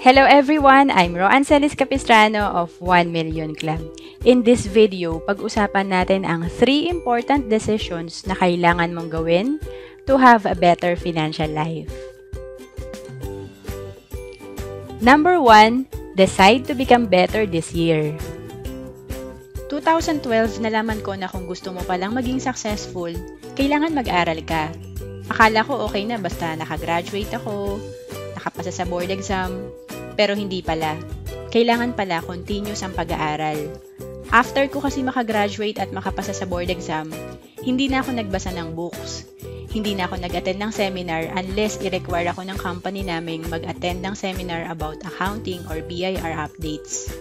Hello everyone! I'm Roan Celis Capistrano of 1 Million Club. In this video, pag-usapan natin ang 3 important decisions na kailangan mong gawin to have a better financial life. Number 1, decide to become better this year. 2012, nalaman ko na kung gusto mo palang maging successful, kailangan mag-aral ka. Akala ko okay na basta nakagraduate ako, nakapasa sa board exam, pero hindi pala. Kailangan pala continuous ang pag-aaral. After ko kasi makagraduate at makapasa sa board exam, hindi na ako nagbasa ng books. Hindi na ako nag-attend ng seminar unless i-require ako ng company naming mag-attend ng seminar about accounting or BIR updates.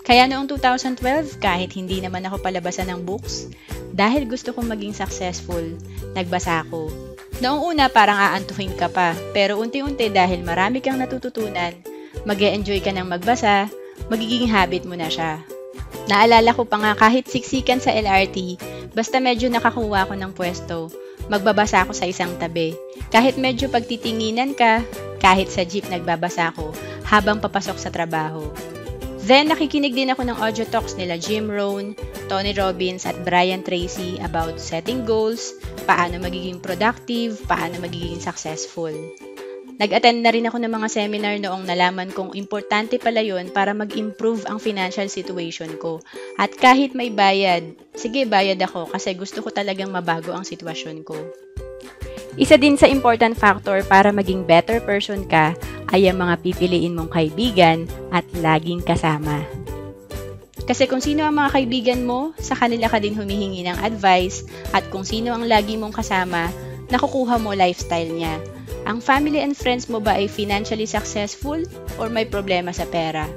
Kaya noong 2012, kahit hindi naman ako palabasan ng books, dahil gusto kong maging successful, nagbasa ako. Noong una parang aantuhin ka pa, pero unti-unti dahil marami kang natututunan, mag-e-enjoy ka ng magbasa, magiging habit mo na siya. Naalala ko pa nga kahit siksikan sa LRT, basta medyo nakakuha ko ng pwesto, magbabasa ako sa isang tabi. Kahit medyo pagtitinginan ka, kahit sa jeep nagbabasa ako habang papasok sa trabaho. Then nakikinig din ako ng audio talks nila Jim Rohn, Tony Robbins at Brian Tracy about setting goals, paano magiging productive, paano magiging successful. Nag-attend na rin ako ng mga seminar noong nalaman kong importante pala yun para mag-improve ang financial situation ko. At kahit may bayad, sige bayad ako kasi gusto ko talagang mabago ang sitwasyon ko. Isa din sa important factor para maging better person ka ay ang mga pipiliin mong kaibigan at laging kasama. Kasi kung sino ang mga kaibigan mo, sa kanila ka din humihingi ng advice at kung sino ang lagi mong kasama, nakukuha mo lifestyle niya. Ang family and friends mo ba ay financially successful or may problema sa pera?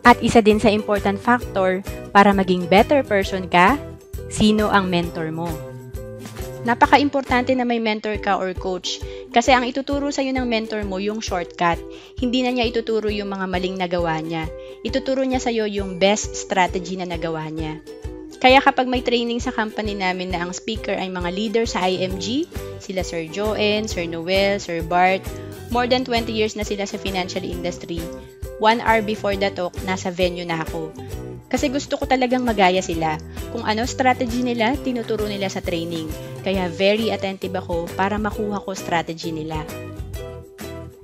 At isa din sa important factor para maging better person ka, sino ang mentor mo? Napaka-importante na may mentor ka or coach kasi ang ituturo sa'yo ng mentor mo yung shortcut. Hindi na niya ituturo yung mga maling nagawa niya. Ituturo niya sa'yo yung best strategy na nagawa niya. Kaya kapag may training sa company namin na ang speaker ay mga leader sa IMG, sila Sir Joen, Sir Noel, Sir Bart, more than 20 years na sila sa financial industry. 1 hour before the talk, nasa venue na ako. Kasi gusto ko talagang magaya sila. Kung ano strategy nila, tinuturo nila sa training. Kaya very attentive ako para makuha ko strategy nila.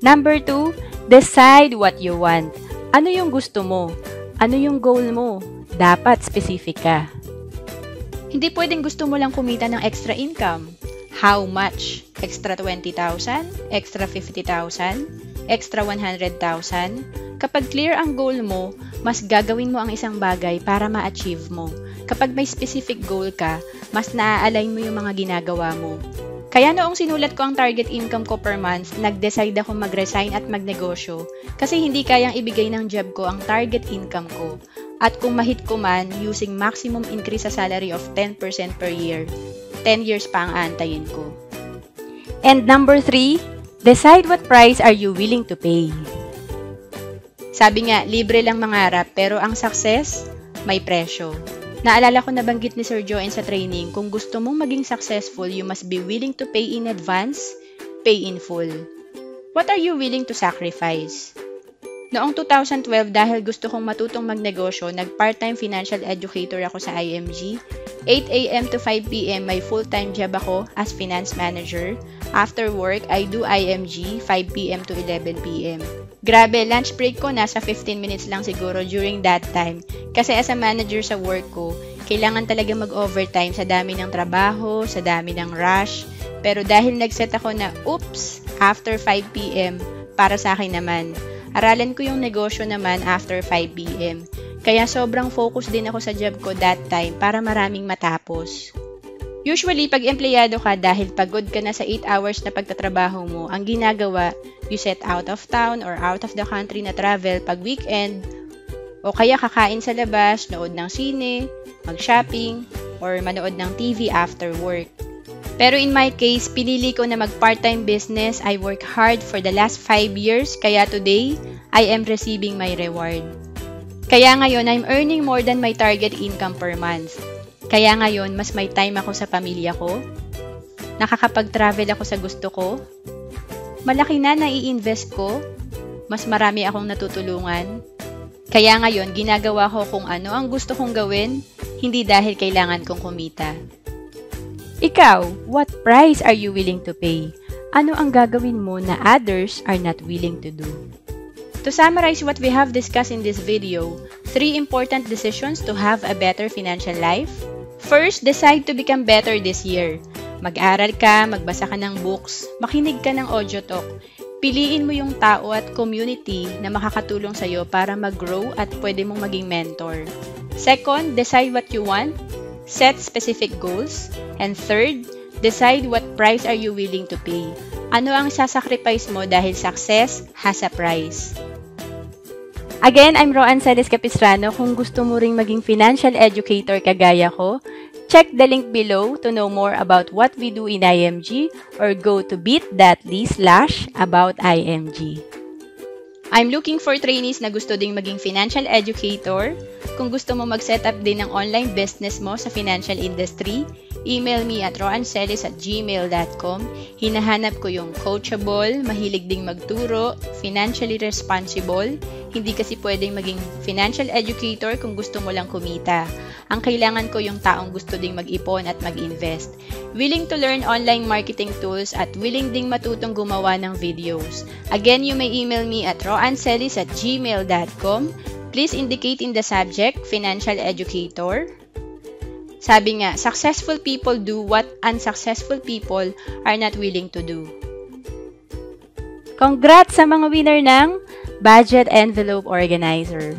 Number 2, decide what you want. Ano yung gusto mo? Ano yung goal mo? Dapat specific ka. Hindi pwedeng gusto mo lang kumita ng extra income. How much? Extra 20,000? Extra 50,000? Extra 100,000? Kapag clear ang goal mo, mas gagawin mo ang isang bagay para ma-achieve mo. Kapag may specific goal ka, mas naa-align mo yung mga ginagawa mo. Kaya noong sinulat ko ang target income ko per month, nag-decide ako mag-resign at magnegosyo kasi hindi kayang ibigay ng job ko ang target income ko. At kung mahit ko man, using maximum increase sa salary of 10% per year, 10 years pa ang aantayin ko. And number 3, decide what price are you willing to pay. Sabi nga, libre lang mangarap pero ang success, may presyo. Naalala ko nabanggit ni Sir Joen sa training, kung gusto mong maging successful, you must be willing to pay in advance, pay in full. What are you willing to sacrifice? Noong 2012, dahil gusto kong matutong magnegosyo, nag-part-time financial educator ako sa IMG. 8 a.m. to 5 p.m. may full-time job ako as finance manager. After work, I do IMG 5 p.m. to 11 p.m. Grabe, lunch break ko nasa 15 minutes lang siguro during that time. Kasi as a manager sa work ko, kailangan talaga mag-overtime sa dami ng trabaho, sa dami ng rush. Pero dahil nag-set ako na, oops, after 5 p.m., para sa akin naman. Aralan ko yung negosyo naman after 5 p.m. Kaya sobrang focus din ako sa job ko that time para maraming matapos. Usually, pag empleyado ka dahil pagod ka na sa 8 hours na pagtatrabaho mo, ang ginagawa, you set out of town or out of the country na travel pag weekend, o kaya kakain sa labas, nood ng sine, mag-shopping, or manood ng TV after work. Pero in my case, pinili ko na mag-part-time business. I work hard for the last 5 years, kaya today, I am receiving my reward. Kaya ngayon, I'm earning more than my target income per month. Kaya ngayon, mas may time ako sa pamilya ko. Nakakapag-travel ako sa gusto ko. Malaki na nai-invest ko. mas marami akong natutulungan. Kaya ngayon, ginagawa ko kung ano ang gusto kong gawin, hindi dahil kailangan kong kumita. Ikaw, what price are you willing to pay? Ano ang gagawin mo na others are not willing to do? To summarize what we have discussed in this video, 3 important decisions to have a better financial life. First, decide to become better this year. Mag-aral ka, magbasa ka ng books, makinig ka ng audio talk. Piliin mo yung tao at community na makakatulong sa'yo para mag-grow at pwede mong maging mentor. Second, decide what you want. Set specific goals. And third, decide what price are you willing to pay. Ano ang sasacrifice mo dahil success has a price. Again, I'm Roan Celis Capistrano. Kung gusto mo ring maging financial educator kagaya ko, check the link below to know more about what we do in IMG or go to bit.ly/aboutimg. I'm looking for trainees na gusto ding maging financial educator. Kung gusto mo mag-set up din ng online business mo sa financial industry, email me at roancelis@gmail.com. Hinahanap ko yung coachable, mahilig ding magturo, financially responsible. Hindi kasi pwedeng maging financial educator kung gusto mo lang kumita. Ang kailangan ko yung taong gusto ding mag-ipon at mag-invest. Willing to learn online marketing tools at willing ding matutong gumawa ng videos. Again, you may email me at roancelis@gmail.com. Please indicate in the subject, financial educator. Sabi nga, successful people do what unsuccessful people are not willing to do. Congrats sa mga winner ng Budget Envelope Organizer!